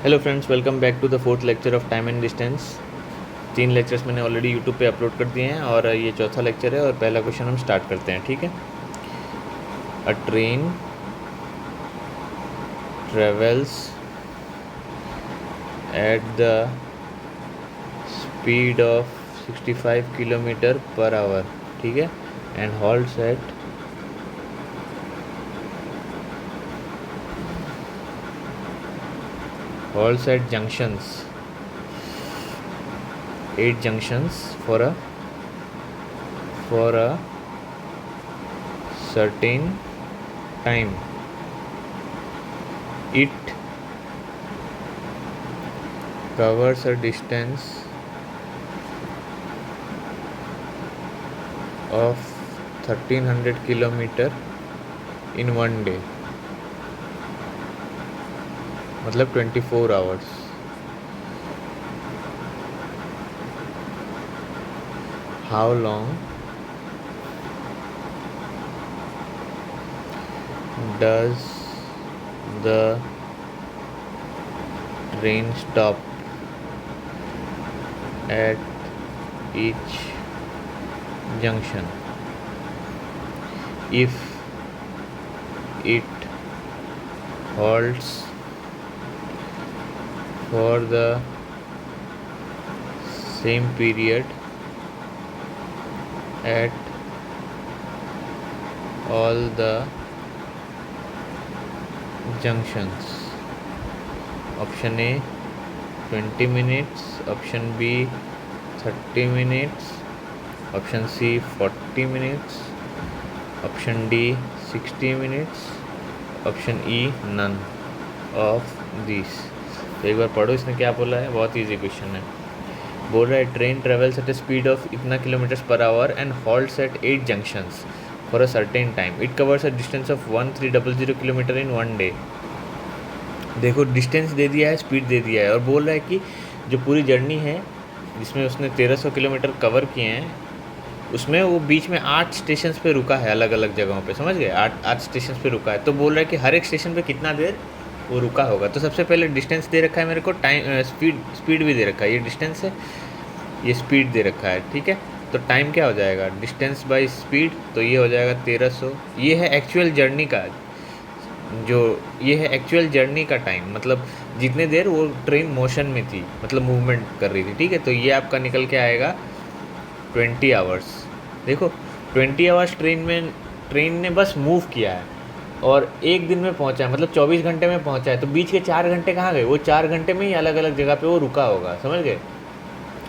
Hello friends, welcome back to the fourth lecture of time and distance. 3 lectures मैंने already YouTube पे upload कर दिए हैं और ये चौथा लेक्चर है और पहला क्वेश्चन हम स्टार्ट करते हैं। ठीक है। A train travels at the speed of 65 kilometre per hour. ठीक है। And halts at junctions 8 junctions for a certain time. It covers a distance of 1300 kilometer in one day, मतलब 24 hours. How long does the train stop at each junction? If it halts for the same period at all the junctions. Option A 20 minutes, option B 30 minutes, option C 40 minutes, option D 60 minutes, option E none of these. तो एक बार पढ़ो इसने क्या बोला है। बहुत easy question है। बोल रहा है train travels at a speed of इतना kilometers per hour and halts at 8 junctions for a certain time. It covers a distance of 1300 kilometer in one day. देखो, डिस्टेंस दे दिया है, स्पीड दे दिया है और बोल रहा है कि जो पूरी जर्नी है जिसमें उसने 1300 किलोमीटर कवर किए हैं, उसमें वो बीच में 8 स्टेशन पे रुका है, अलग अलग जगहों पे। समझ गए? 8 स्टेशन पे रुका है। तो बोल रहा है कि हर एक स्टेशन पे कितना देर वो रुका होगा। तो सबसे पहले डिस्टेंस दे रखा है मेरे को, टाइम स्पीड भी दे रखा है। ये डिस्टेंस है, ये स्पीड दे रखा है। ठीक है। तो टाइम क्या हो जाएगा? डिस्टेंस बाय स्पीड, तो ये हो जाएगा 1300। ये है एक्चुअल जर्नी का, जो ये है एक्चुअल जर्नी का टाइम, मतलब जितने देर वो ट्रेन मोशन में थी, मतलब मूवमेंट कर रही थी। ठीक है। तो ये आपका निकल के आएगा 20 आवर्स। देखो, 20 आवर्स ट्रेन ने बस मूव किया है और एक दिन में पहुंचा है, मतलब 24 घंटे में पहुंचा है। तो बीच के 4 घंटे कहाँ गए? वो 4 घंटे में ही अलग अलग जगह पे वो रुका होगा। समझ गए?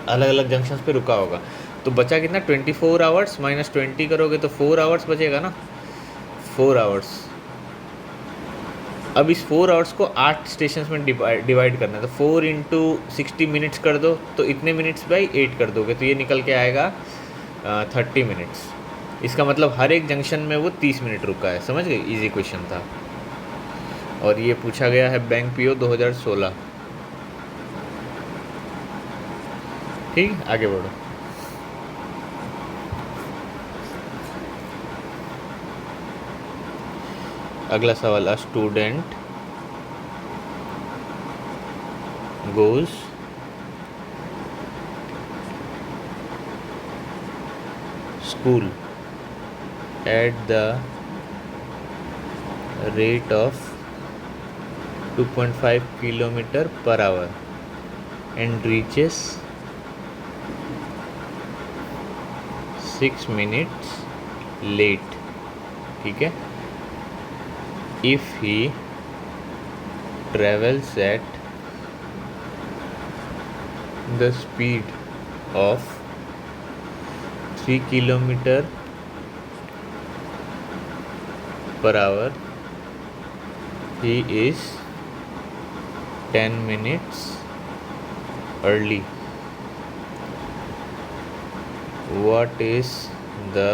अलग अलग जंक्शंस पे रुका होगा। तो बचा कितना? 24 आवर्स माइनस 20 करोगे तो 4 आवर्स बचेगा ना, 4 आवर्स। अब इस 4 आवर्स को 8 स्टेशन में डिवाइड करना है। तो 4 इंटू 60 मिनट्स कर दो, तो इतने मिनट्स बाई 8 कर दोगे तो ये निकल के आएगा 30 मिनट्स। इसका मतलब हर एक जंक्शन में वो 30 मिनट रुका है। समझ गए? इजी क्वेश्चन था और ये पूछा गया है बैंक पीओ 2016। ठीक, आगे बढ़ो। अगला सवाल, a student goes school at the rate of 2.5 kilometer per hour and reaches 6 minutes late. ठीक है। If he travels at the speed of 3 kilometer per hour, he is 10 minutes early. What is the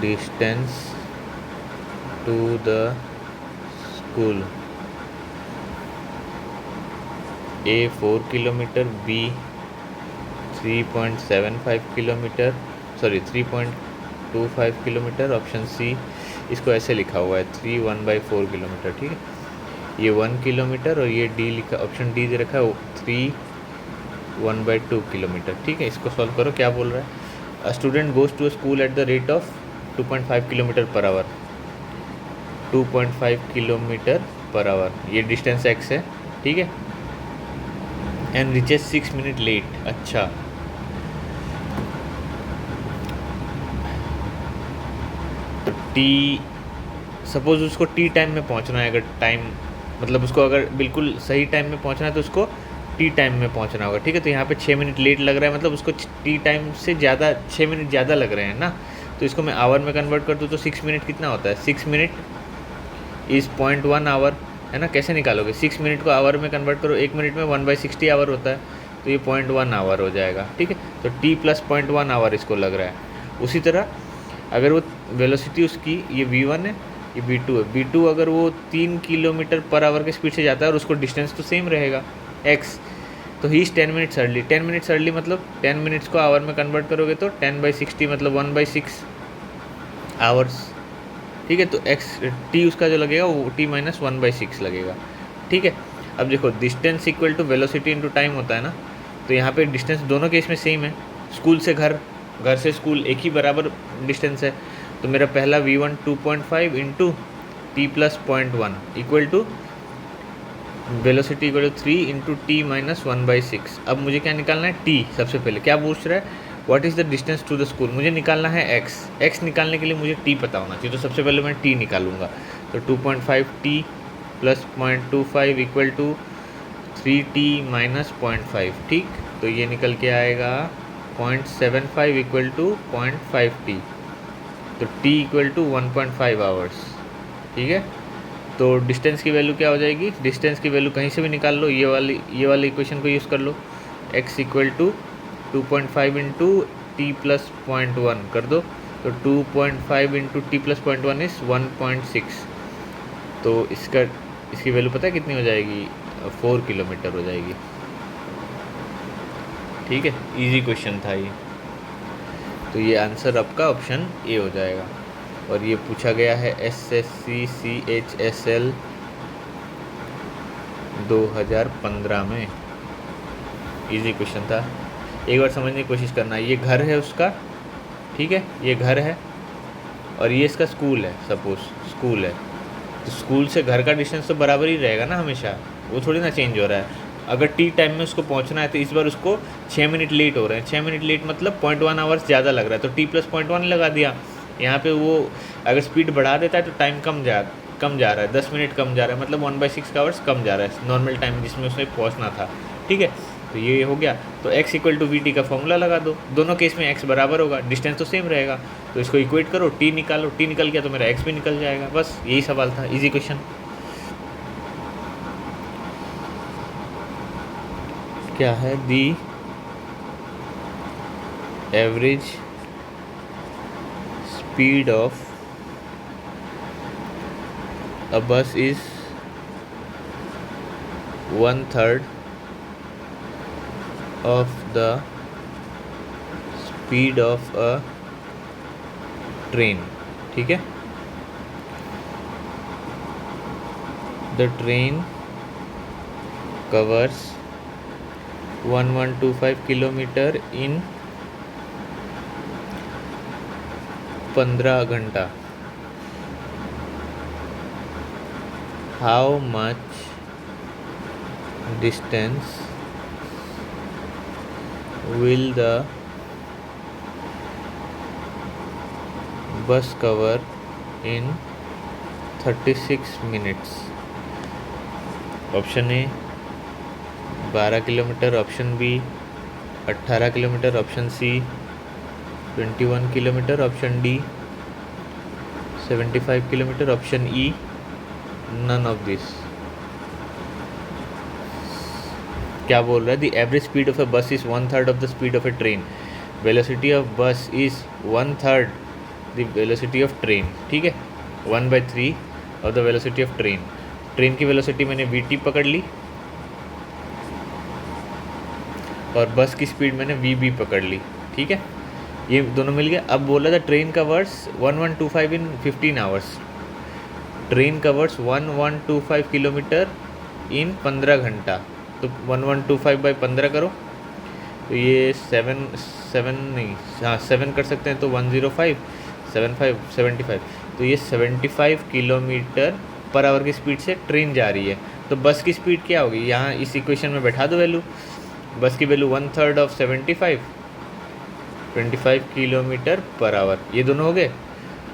distance to the school? A 4 kilometre, B 3.75 kilometre, sorry 3.25 kilometre, option C इसको ऐसे लिखा हुआ है 3 1/4 kilometre. ठीक है। ये 1 किलोमीटर और ये डी लिखा, ऑप्शन डी दे रखा है 3 1/2 किलोमीटर। ठीक है, इसको सॉल्व करो। क्या बोल रहा है? A student goes to a school at the rate of 2.5 kilometre per hour. 2.5 kilometre per hour, ये डिस्टेंस एक्स है। ठीक है, एंड रिचेस 6 मिनट लेट। अच्छा, तो टी, सपोज उसको टी टाइम में पहुंचना है, अगर टाइम मतलब उसको अगर बिल्कुल सही टाइम में पहुंचना है तो उसको टी टाइम में पहुंचना होगा। ठीक है, तो यहाँ पे 6 मिनट लेट लग रहा है, मतलब उसको टी टाइम से ज़्यादा 6 मिनट ज़्यादा लग रहे हैं ना। तो इसको मैं आवर में कन्वर्ट कर दूँ तो 6 मिनट कितना होता है? 6 मिनट इज़ 0.1 आवर, है ना। कैसे निकालोगे? 6 मिनट को आवर में कन्वर्ट करो, 1 मिनट में 1/60 आवर होता है, तो ये 0.1 आवर हो जाएगा। ठीक है, तो टी प्लस 0.1 आवर इसको लग रहा है। उसी तरह अगर वो वेलोसिटी उसकी, ये v1 है, ये v2 है, v2 अगर वो 3 किलोमीटर पर आवर के स्पीड से जाता है और उसको डिस्टेंस तो सेम रहेगा x, तो he is 10 minutes early. 10 minutes early मतलब 10 मिनट्स को आवर में कन्वर्ट करोगे तो 10/60 मतलब 1/6 आवर्स। ठीक है, तो x t उसका जो लगेगा वो t माइनस 1/6 लगेगा। ठीक है, अब देखो distance equal to velocity into time होता है ना, तो यहाँ पे डिस्टेंस दोनों केस में सेम है। स्कूल से घर, घर से स्कूल एक ही बराबर डिस्टेंस है, तो मेरा पहला v1 2.5 into t plus 0.1 equal to velocity equal to 3 into t minus 1/6। अब मुझे क्या निकालना है? टी। सबसे पहले क्या पूछ रहा है? What is the distance to the school. मुझे निकालना है एक्स। एक्स निकालने के लिए मुझे टी पता होना चाहिए, तो सबसे पहले मैं टी निकालूंगा। तो 2.5 t plus 0.25 equal to 3t minus 0.5। ठीक, तो ये निकल के आएगा 0.75 इक्वल टू 0.5t, तो t इक्वल टू 1.5 आवर्स। ठीक है, तो डिस्टेंस की वैल्यू क्या हो जाएगी? डिस्टेंस की वैल्यू कहीं से भी निकाल लो, ये वाली इक्वेशन को यूज़ कर लो। x equal to 2.5 into t plus 0.1 कर दो, तो 2.5 इंटू टी प्लस 0.1 इज़ 1.6। तो इसकी वैल्यू पता है कितनी हो जाएगी? 4 किलोमीटर हो जाएगी। ठीक है, इजी क्वेश्चन था ये, तो ये आंसर आपका ऑप्शन ए हो जाएगा। और ये पूछा गया है SSC CHSL 2015 में, इजी क्वेश्चन था। एक बार समझने की कोशिश करना। ये घर है उसका, ठीक है, ये घर है और ये इसका स्कूल है। सपोज स्कूल है, तो स्कूल से घर का डिस्टेंस तो बराबर ही रहेगा ना हमेशा, वो थोड़ी ना चेंज हो रहा है। अगर टी टाइम में उसको पहुंचना है तो इस बार उसको 6 मिनट लेट हो रहे हैं। 6 मिनट लेट मतलब 0.1 आवर्स ज़्यादा लग रहा है, तो टी प्लस 0.1 लगा दिया। यहाँ पे वो अगर स्पीड बढ़ा देता है तो टाइम कम जा रहा है, 10 मिनट कम जा रहा है, मतलब 1/6 आवर्स कम जा रहा है नॉर्मल टाइम जिसमें उसे पहुँचना था। ठीक है, तो ये हो गया। तो x equal to v t का फॉर्मूला लगा दो, दोनों केस में x बराबर होगा, डिस्टेंस तो सेम रहेगा, तो इसको इक्वेट करो, t निकालो, t निकल गया तो मेरा x भी निकल जाएगा। बस यही सवाल था, इजी क्वेश्चन। क्या है? The average speed of a bus is 1/3 of the speed of a train। ठीक है, the train covers 1125 kilometre in 15 घंटा। How much distance will the bus cover in 36 minutes? Option A 12 kilometer, option B 18 kilometer, option C 21 kilometer, option D 75 kilometer, option E none of this. क्या बोल रहा है? The average speed of a bus is 1/3 of the speed of a train. Velocity of bus is 1/3 the velocity of train. ठीक है, 1/3 of the velocity of train. Train की velocity मैंने V पकड़ ली और बस की स्पीड मैंने वी पकड़ ली। ठीक है, ये दोनों मिल गया। अब बोला था ट्रेन का वर्स 1125 in 15 hours. Train covers 1125 kilometre in 15 घंटा, तो 1125/15 करो, तो ये 7 नहीं, हाँ 7 कर सकते हैं, तो 105 75 75, तो ये 75 किलोमीटर पर आवर की स्पीड से ट्रेन जा रही है। तो बस की स्पीड क्या होगी, यहाँ इस इक्वेशन में बैठा दो वैल्यू, बस की value 1/3 of 75, 25 kilometer per hour, ये दोनों हो गए।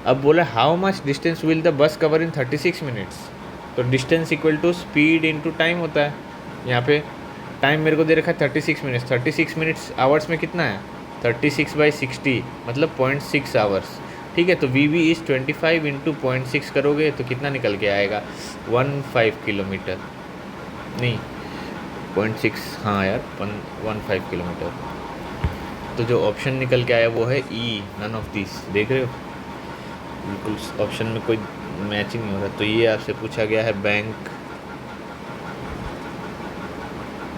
अब बोला how much distance will the bus cover in 36 minutes, तो distance equal to speed into time होता है। यहाँ पे टाइम मेरे को दे रखा है 36 मिनट्स, 36 मिनट्स आवर्स में कितना है, 36/60 मतलब 0.6 आवर्स। ठीक है, तो वी वी इज़ 25 इंटू 0.6 करोगे तो कितना निकल के आएगा, 15 किलोमीटर, नहीं 0.6, हाँ यार 15 किलोमीटर। तो जो ऑप्शन निकल के आया वो है ई, नन ऑफ दिस। देख रहे हो, बिल्कुल ऑप्शन में कोई मैच ही नहीं हो रहा। तो ये आपसे पूछा गया है बैंक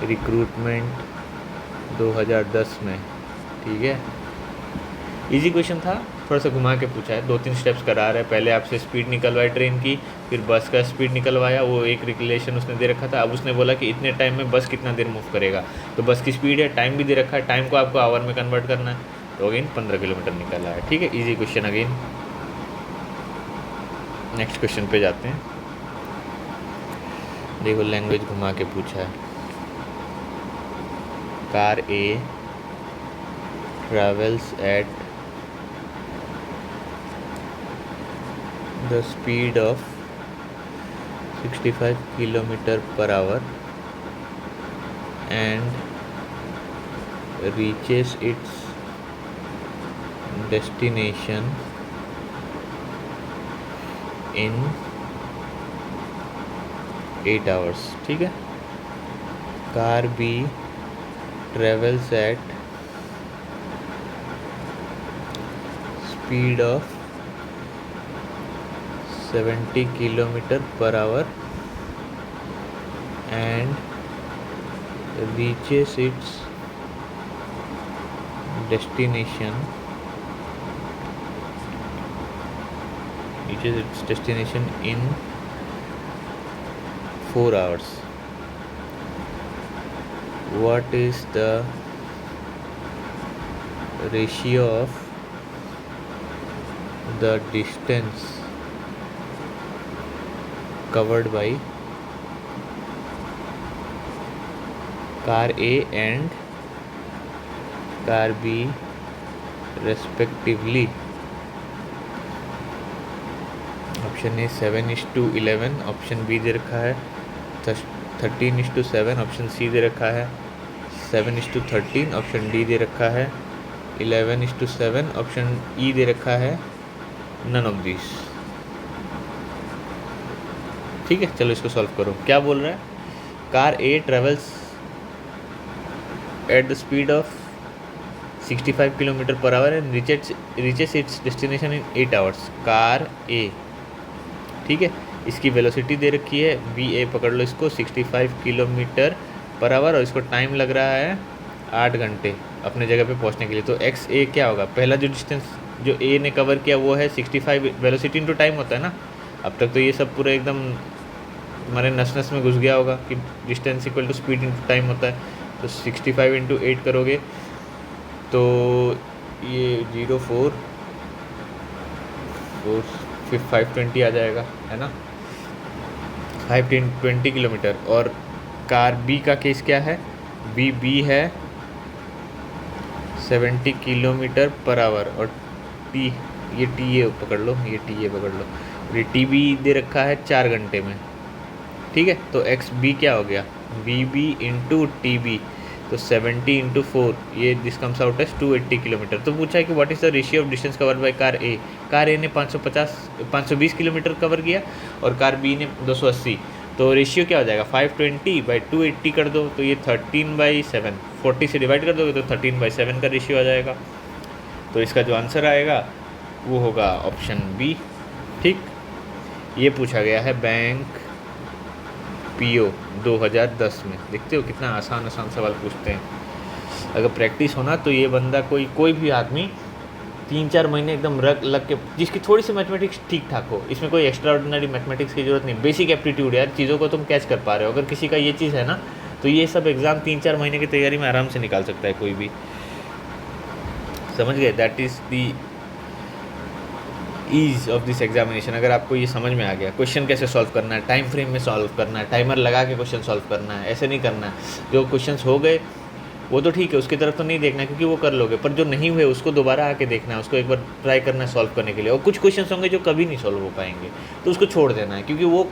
रिक्रूटमेंट 2010 में। ठीक है, इजी क्वेश्चन था, थोड़ा सा घुमा के पूछा है, 2-3 स्टेप्स करा रहा है। पहले आपसे स्पीड निकलवाई ट्रेन की, फिर बस का स्पीड निकलवाया, वो एक रिलेशन उसने दे रखा था। अब उसने बोला कि इतने टाइम में बस कितना देर मूव करेगा, तो बस की स्पीड है, टाइम भी दे रखा है, टाइम को आपको आवर में कन्वर्ट करना है, तो अगेन 15 किलोमीटर निकला है। ठीक है, easy question. Again next question पे जाते हैं। देखो लैंग्वेज घुमा के पूछा है, car A travels at the speed of 65 kilometer per hour and reaches its destination in 8 hours। ठीक है, car B travels at speed of 70 kilometer per hour and reaches its destination in 4 hours. What is the ratio of the distance covered by car A and car B respectively? Option A 7:11, option B दे रखा है 13:7, option C दे रखा है 7:13, option D दे रखा है 11:7, option E दे रखा है none of this. ठीक है, चलो इसको सॉल्व करो। क्या बोल रहा है, car A travels at the speed of 65 kilometre per hour and reaches its destination in 8 hours. Car A, ठीक है, इसकी वेलोसिटी दे रखी है वी ए, पकड़ लो इसको, 65 किलोमीटर पर आवर, और इसको टाइम लग रहा है 8 घंटे अपने जगह पे पहुंचने के लिए। तो एक्स ए क्या होगा, पहला जो डिस्टेंस जो ए ने कवर किया वो है 65, वेलोसिटी इंटू टाइम होता है ना। अब तक तो ये सब पूरा एकदम हमारे नस नस में घुस गया होगा कि distance equal to speed into time होता है। तो 65 इंटू 8 करोगे तो ये 0.4 520 आ जाएगा, है ना, 520 किलोमीटर। और कार बी का केस क्या है, बी है 70 किलोमीटर पर आवर, और टी, ये टी ए पकड़ लो, ये टी ए पकड़ लो, ये टी बी दे रखा है 4 घंटे में। ठीक है, तो एक्स बी क्या हो गया, V B into T B, तो 70 इंटू 4, ये this comes out as 280 kilometer. तो पूछा है कि what is the ratio of distance cover by car A. Car A ने 520 किलोमीटर कवर किया और कार बी ने 280, तो रेशियो क्या हो जाएगा, 520/280 कर दो, तो ये 13/7, 40 से डिवाइड कर दोगे तो 13/7 का रेशियो आ जाएगा। तो इसका जो आंसर आएगा वो होगा ऑप्शन बी। ठीक, ये पूछा गया है बैंक पीओ 2010 में। देखते हो कितना आसान आसान सवाल पूछते हैं। अगर प्रैक्टिस होना तो ये बंदा कोई भी आदमी 3-4 महीने एकदम रग लग के, जिसकी थोड़ी सी मैथमेटिक्स ठीक ठाक हो, इसमें कोई एक्स्ट्रा ऑर्डिनरी मैथमेटिक्स की जरूरत नहीं, बेसिक एप्टीट्यूड यार, चीज़ों को तुम कैच कर पा रहे हो, अगर किसी का ये चीज़ है ना तो ये सब एग्ज़ाम 3-4 महीने की तैयारी में आराम से निकाल सकता है कोई भी, समझ गए। That is the ease of this examination. अगर आपको ये समझ में आ गया क्वेश्चन कैसे सॉल्व करना है, टाइम फ्रेम में सॉल्व करना है, टाइमर लगा के क्वेश्चन सॉल्व करना है, ऐसे नहीं करना है। जो क्वेश्चंस हो गए वो तो ठीक है, उसकी तरफ तो नहीं देखना है क्योंकि वो कर लोगे, पर जो नहीं हुए उसको दोबारा आके देखना है, उसको एक बार ट्राई करना है सॉल्व करने के लिए। और कुछ क्वेश्चंस होंगे जो कभी नहीं सॉल्व हो पाएंगे तो उसको छोड़ देना है, क्योंकि वो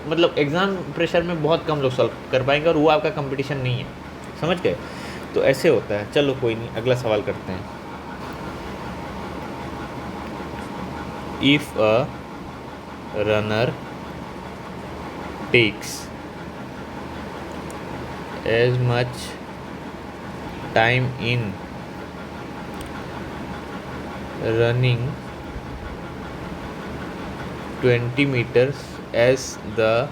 मतलब एग्ज़ाम प्रेशर में बहुत कम लोग सॉल्व कर पाएंगे और वो आपका कंपटीशन नहीं है, समझ गए। तो ऐसे होता है। चलो कोई नहीं, अगला सवाल करते हैं। If a runner takes as much time in running 20 meters as the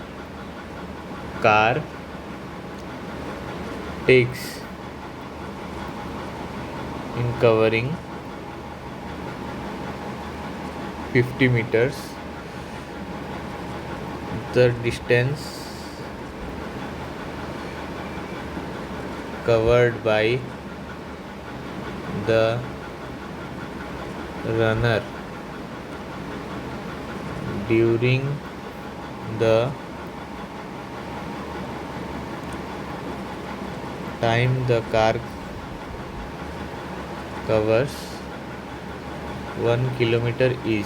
car takes in covering 50 meters, the distance covered by the runner during the time the car covers 1 kilometer is.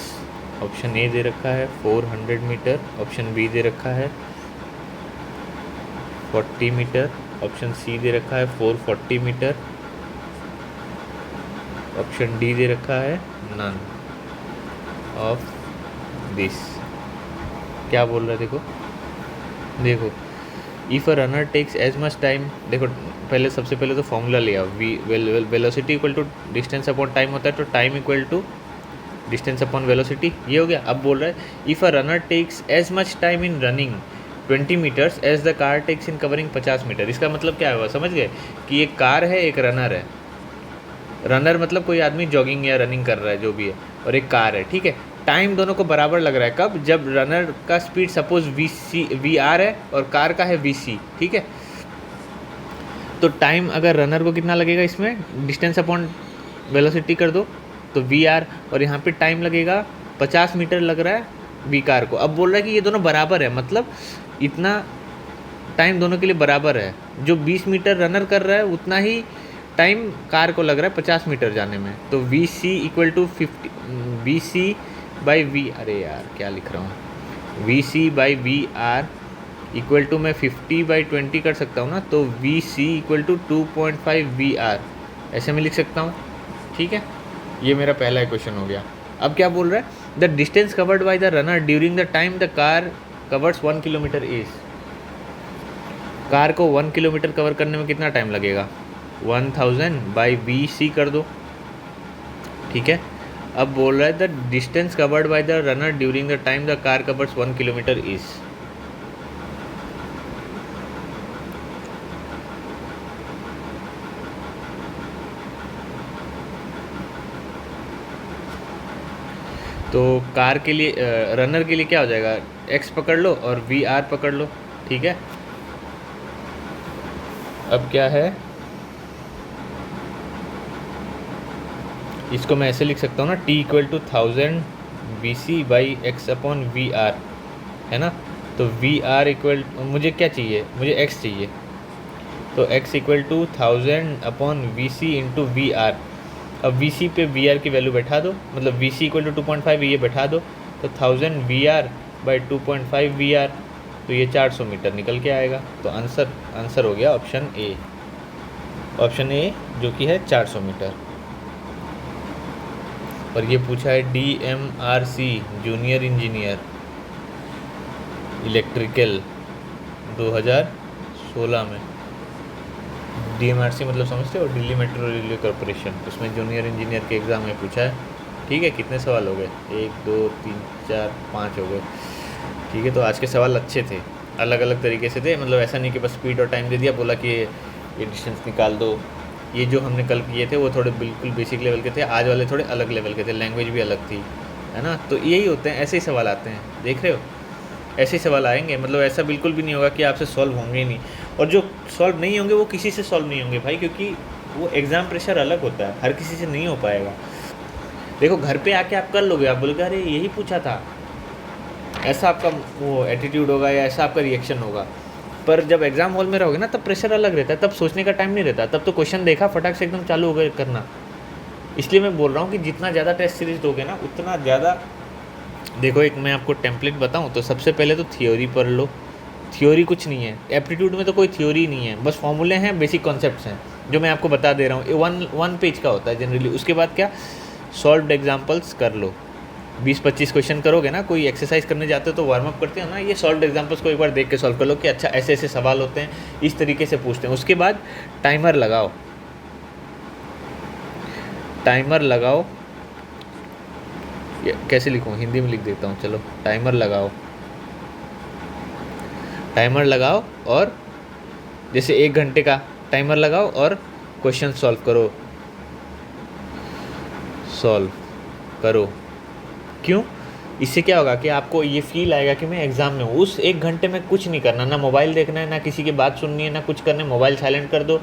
Option A दे रखा है 400 metre, option B दे रखा है 40 metre, option C दे रखा है 440 metre, option D दे रखा है नन ऑफ दिस। क्या बोल रहा है देखो, देखो if a runner takes as much time, देखो पहले सबसे पहले तो फॉर्मूला लिया, v velocity equal to distance upon time होता है, तो time equal to distance upon velocity, ये हो गया। अब बोल रहा है if a runner takes as much time in running 20 metres as the car takes in covering 50 metre. इसका मतलब क्या हुआ, समझ गए कि एक कार है एक रनर है। रनर मतलब कोई आदमी जॉगिंग या रनिंग कर रहा है जो भी है, और एक कार है, ठीक है। टाइम दोनों को बराबर लग रहा है कब, जब रनर का स्पीड सपोज वी आर है और कार का है वी सी, ठीक है। तो टाइम अगर रनर को कितना लगेगा, इसमें डिस्टेंस अपॉन वेलोसिटी कर दो तो वी आर, और यहाँ पे टाइम लगेगा 50 मीटर लग रहा है वी कार को। अब बोल रहा है कि ये दोनों बराबर है, मतलब इतना टाइम दोनों के लिए बराबर है। जो 20 मीटर रनर कर रहा है उतना ही टाइम कार को लग रहा है 50 मीटर जाने में। तो v c equal to 50 v c by v, अरे यार क्या लिख रहा हूँ, v c by v r equal to मैं 50/20 कर सकता हूँ ना, तो v c equal to 2.5 v r, ऐसे में लिख सकता हूँ, ठीक है। ये मेरा पहला क्वेश्चन हो गया। अब क्या बोल रहा है, the distance covered by the runner during the time the car covers 1 kilometer is. Car को 1 किलोमीटर कवर करने में कितना टाइम लगेगा, 1000/VC कर दो, ठीक है। अब बोल रहा है the distance covered by the runner during the time the car covers 1 kilometer is. तो कार के लिए रनर के लिए क्या हो जाएगा, x पकड़ लो और वी आर पकड़ लो, ठीक है। अब क्या है, इसको मैं ऐसे लिख सकता हूँ ना, t इक्वल टू 1000/VC/x/VR, है ना। तो VR इक्वल, मुझे क्या चाहिए, मुझे x चाहिए, तो x equal to 1000/VC into VR। अब VC पे VR की वैल्यू बैठा दो, मतलब VC इक्वल टू 2.5 ये बैठा दो, तो 1000 VR/2.5 VR, तो ये 400 मीटर निकल के आएगा। तो आंसर हो गया ऑप्शन ए, ऑप्शन ए जो कि है 400 मीटर। और ये पूछा है DMRC जूनियर इंजीनियर इलेक्ट्रिकल 2016 में। DMRC मतलब समझते हो, दिल्ली मेट्रो रेलवे कॉरपोरेशन, उसमें जूनियर इंजीनियर के एग्ज़ाम में पूछा है, ठीक है। कितने सवाल हो गए, 1 2 3 4 5 हो गए, ठीक है। तो आज के सवाल अच्छे थे, अलग अलग तरीके से थे, मतलब ऐसा नहीं कि बस स्पीड और टाइम दे दिया, बोला कि ये डिस्टेंस निकाल दो, ये जो हमने कल किए थे वो थोड़े बिल्कुल बेसिक लेवल के थे, आज वाले थोड़े अलग लेवल के थे, लैंग्वेज भी अलग थी, है ना। तो यही होते हैं, ऐसे ही सवाल आते हैं, देख रहे हो, ऐसे ही सवाल आएंगे। मतलब ऐसा बिल्कुल भी नहीं होगा कि आपसे सॉल्व होंगे ही नहीं, और जो सॉल्व नहीं होंगे वो किसी से सॉल्व नहीं होंगे भाई, क्योंकि वो एग्ज़ाम प्रेशर अलग होता है, हर किसी से नहीं हो पाएगा। देखो घर पे आके आप कर लोगे, आप बोलोगे अरे यही पूछा था, ऐसा आपका वो एटीट्यूड होगा या ऐसा आपका रिएक्शन होगा। पर जब एग्ज़ाम हॉल में रहोगे ना, तब प्रेशर अलग रहता है, तब सोचने का टाइम नहीं रहता, तब तो क्वेश्चन देखा फटाक से एकदम चालू हो गए करना। इसलिए मैं बोल रहा हूँ कि जितना ज़्यादा टेस्ट सीरीज दोगे ना, उतना ज़्यादा। देखो एक मैं आपको टेम्पलेट बताऊँ तो सबसे पहले तो थियोरी पढ़ लो। थियोरी कुछ नहीं है, एप्टीट्यूड में तो कोई थियोरी नहीं है, बस फॉर्मूले हैं, बेसिक कॉन्सेप्ट्स हैं जो मैं आपको बता दे रहा हूँ। ये वन पेज का होता है जनरली। उसके बाद क्या, सॉल्व्ड एग्जाम्पल्स कर लो। 20-25 क्वेश्चन करोगे ना, कोई एक्सरसाइज करने जाते हो तो वार्म अप करते हो ना, ये सॉल्व्ड एग्जाम्पल्स को एक बार देख के सॉल्व कर लो कि अच्छा ऐसे ऐसे सवाल होते हैं, इस तरीके से पूछते हैं। उसके बाद टाइमर लगाओ, टाइमर लगाओ। ये कैसे लिखूँ, हिंदी में लिख देता हूँ, चलो टाइमर लगाओ, टाइमर लगाओ। और जैसे 1 घंटे का टाइमर लगाओ और क्वेश्चन सॉल्व करो, सॉल्व करो। क्यों? इससे क्या होगा कि आपको ये फील आएगा कि मैं एग्ज़ाम में हूँ। उस 1 घंटे में कुछ नहीं करना, ना मोबाइल देखना है, ना किसी की बात सुननी है, ना कुछ करना है। मोबाइल साइलेंट कर दो,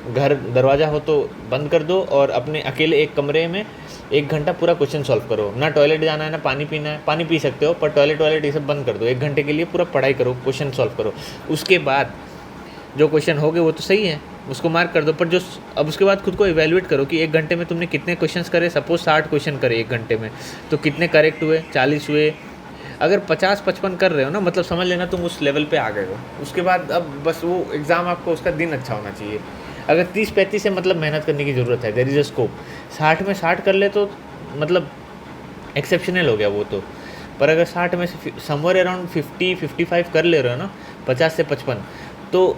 घर दरवाज़ा हो तो बंद कर दो, और अपने अकेले एक कमरे में 1 घंटा पूरा क्वेश्चन सॉल्व करो। ना टॉयलेट जाना है, ना पानी पीना है, पानी पी सकते हो पर टॉयलेट ये सब बंद कर दो। 1 घंटे के लिए पूरा पढ़ाई करो, क्वेश्चन सॉल्व करो। उसके बाद जो क्वेश्चन हो गए वो तो सही है, उसको मार्क कर दो, पर जो अब उसके बाद खुद को इवैल्यूएट करो कि 1 घंटे में तुमने कितने क्वेश्चंस करे। सपोज 60 क्वेश्चन करे 1 घंटे में, तो कितने करेक्ट हुए, 40 हुए। अगर 50-55 कर रहे हो ना, मतलब समझ लेना तुम उस लेवल पे आ गए हो। उसके बाद अब बस वो एग्ज़ाम आपको उसका दिन अच्छा होना चाहिए। अगर 30-35 से मतलब मेहनत करने की ज़रूरत है, देयर इज़ अ स्कोप। 60 में 60 कर ले तो मतलब एक्सेप्शनल हो गया वो तो। पर अगर 60 में से समवेयर अराउंड 50-55 कर ले रहे हो ना, 50 से 55, तो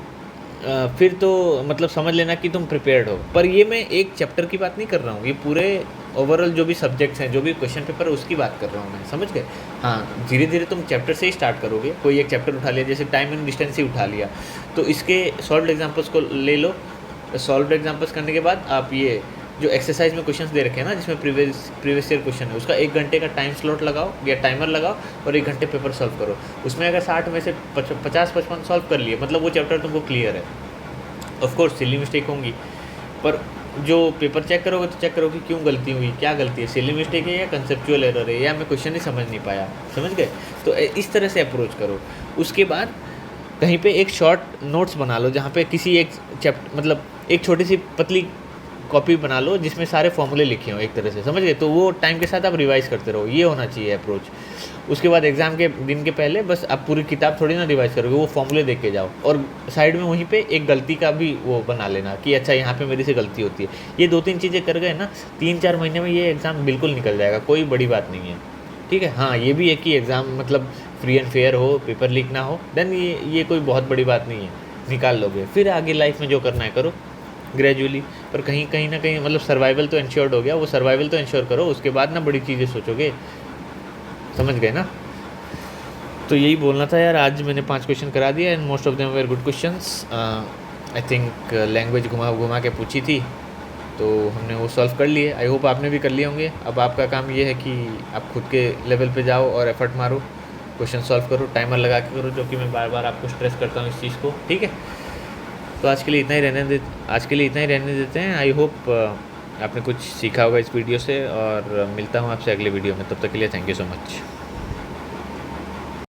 फिर तो मतलब समझ लेना कि तुम प्रिपेयर्ड हो। पर ये मैं एक चैप्टर की बात नहीं कर रहा हूँ, ये पूरे ओवरऑल जो भी सब्जेक्ट्स हैं, जो भी क्वेश्चन पेपर है, उसकी बात कर रहा हूँ मैं, समझ गए। हाँ, धीरे धीरे तुम चैप्टर से ही स्टार्ट करोगे। कोई एक चैप्टर उठा लिया, जैसे टाइम एंड डिस्टेंस ही उठा लिया, तो इसके सॉल्व्ड एग्जांपल्स को ले लो। सॉल्व्ड एग्जांपल्स करने के बाद आप ये जो एक्सरसाइज में क्वेश्चंस दे रखे हैं ना, जिसमें प्रीवियस ईयर क्वेश्चन है, उसका 1 घंटे का टाइम स्लॉट लगाओ या टाइमर लगाओ और 1 घंटे पेपर सॉल्व करो। उसमें अगर 60 में से 50-55 सॉल्व कर लिए, मतलब वो चैप्टर तुमको क्लियर है। ऑफ कोर्स सिली मिस्टेक होंगी, पर जो पेपर चेक करोगे तो चेक करोगे क्यों गलती हुई, क्या गलती है, सिली मिस्टेक है या कंसेप्चुअल एरर है, या मैं क्वेश्चन ही समझ नहीं पाया, समझ गए। तो इस तरह से अप्रोच करो। उसके बाद कहीं पे एक शॉर्ट नोट्स बना लो, जहाँ पे किसी एक चैप्टर मतलब एक छोटी सी पतली कॉपी बना लो जिसमें सारे फॉर्मूले लिखे हों एक तरह से, समझ गए। तो वो टाइम के साथ आप रिवाइज़ करते रहो, ये होना चाहिए अप्रोच। उसके बाद एग्ज़ाम के दिन के पहले बस आप पूरी किताब थोड़ी ना रिवाइज़ करोगे, वो फॉर्मूले देख के जाओ, और साइड में वहीं पे एक गलती का भी वो बना लेना कि अच्छा यहाँ पे मेरे से गलती होती है। ये 2-3 चीज़ें कर गए ना, 3-4 महीने में ये एग्ज़ाम बिल्कुल निकल जाएगा, कोई बड़ी बात नहीं है, ठीक है। हाँ, ये भी है कि एग्ज़ाम मतलब फ्री एंड फेयर हो, पेपर लीक ना हो, देन ये कोई बहुत बड़ी बात नहीं है, निकाल लोगे। फिर आगे लाइफ में जो करना है करो ग्रेजुअली। पर कहीं ना कहीं मतलब सर्वाइवल तो इंश्योर्ड हो गया, वो सर्वाइवल तो इंश्योर करो, उसके बाद ना बड़ी चीज़ें सोचोगे, समझ गए ना। तो यही बोलना था यार। आज मैंने 5 क्वेश्चन करा दिया and most of them were good questions. I think language घुमा के पूछी थी, तो हमने वो सॉल्व कर लिए। आई होप आपने भी कर लिए होंगे। अब आपका काम ये है कि आप खुद के लेवल पे जाओ और एफर्ट मारो, क्वेश्चन सॉल्व करो, टाइमर लगा के करो, जो कि मैं बार बार आपको स्ट्रेस करता हूँ इस चीज़ को, ठीक है। तो आज के लिए इतना ही रहने देते हैं। आई होप आपने कुछ सीखा होगा इस वीडियो से, और मिलता हूँ आपसे अगले वीडियो में। तब तक के लिए थैंक यू सो मच।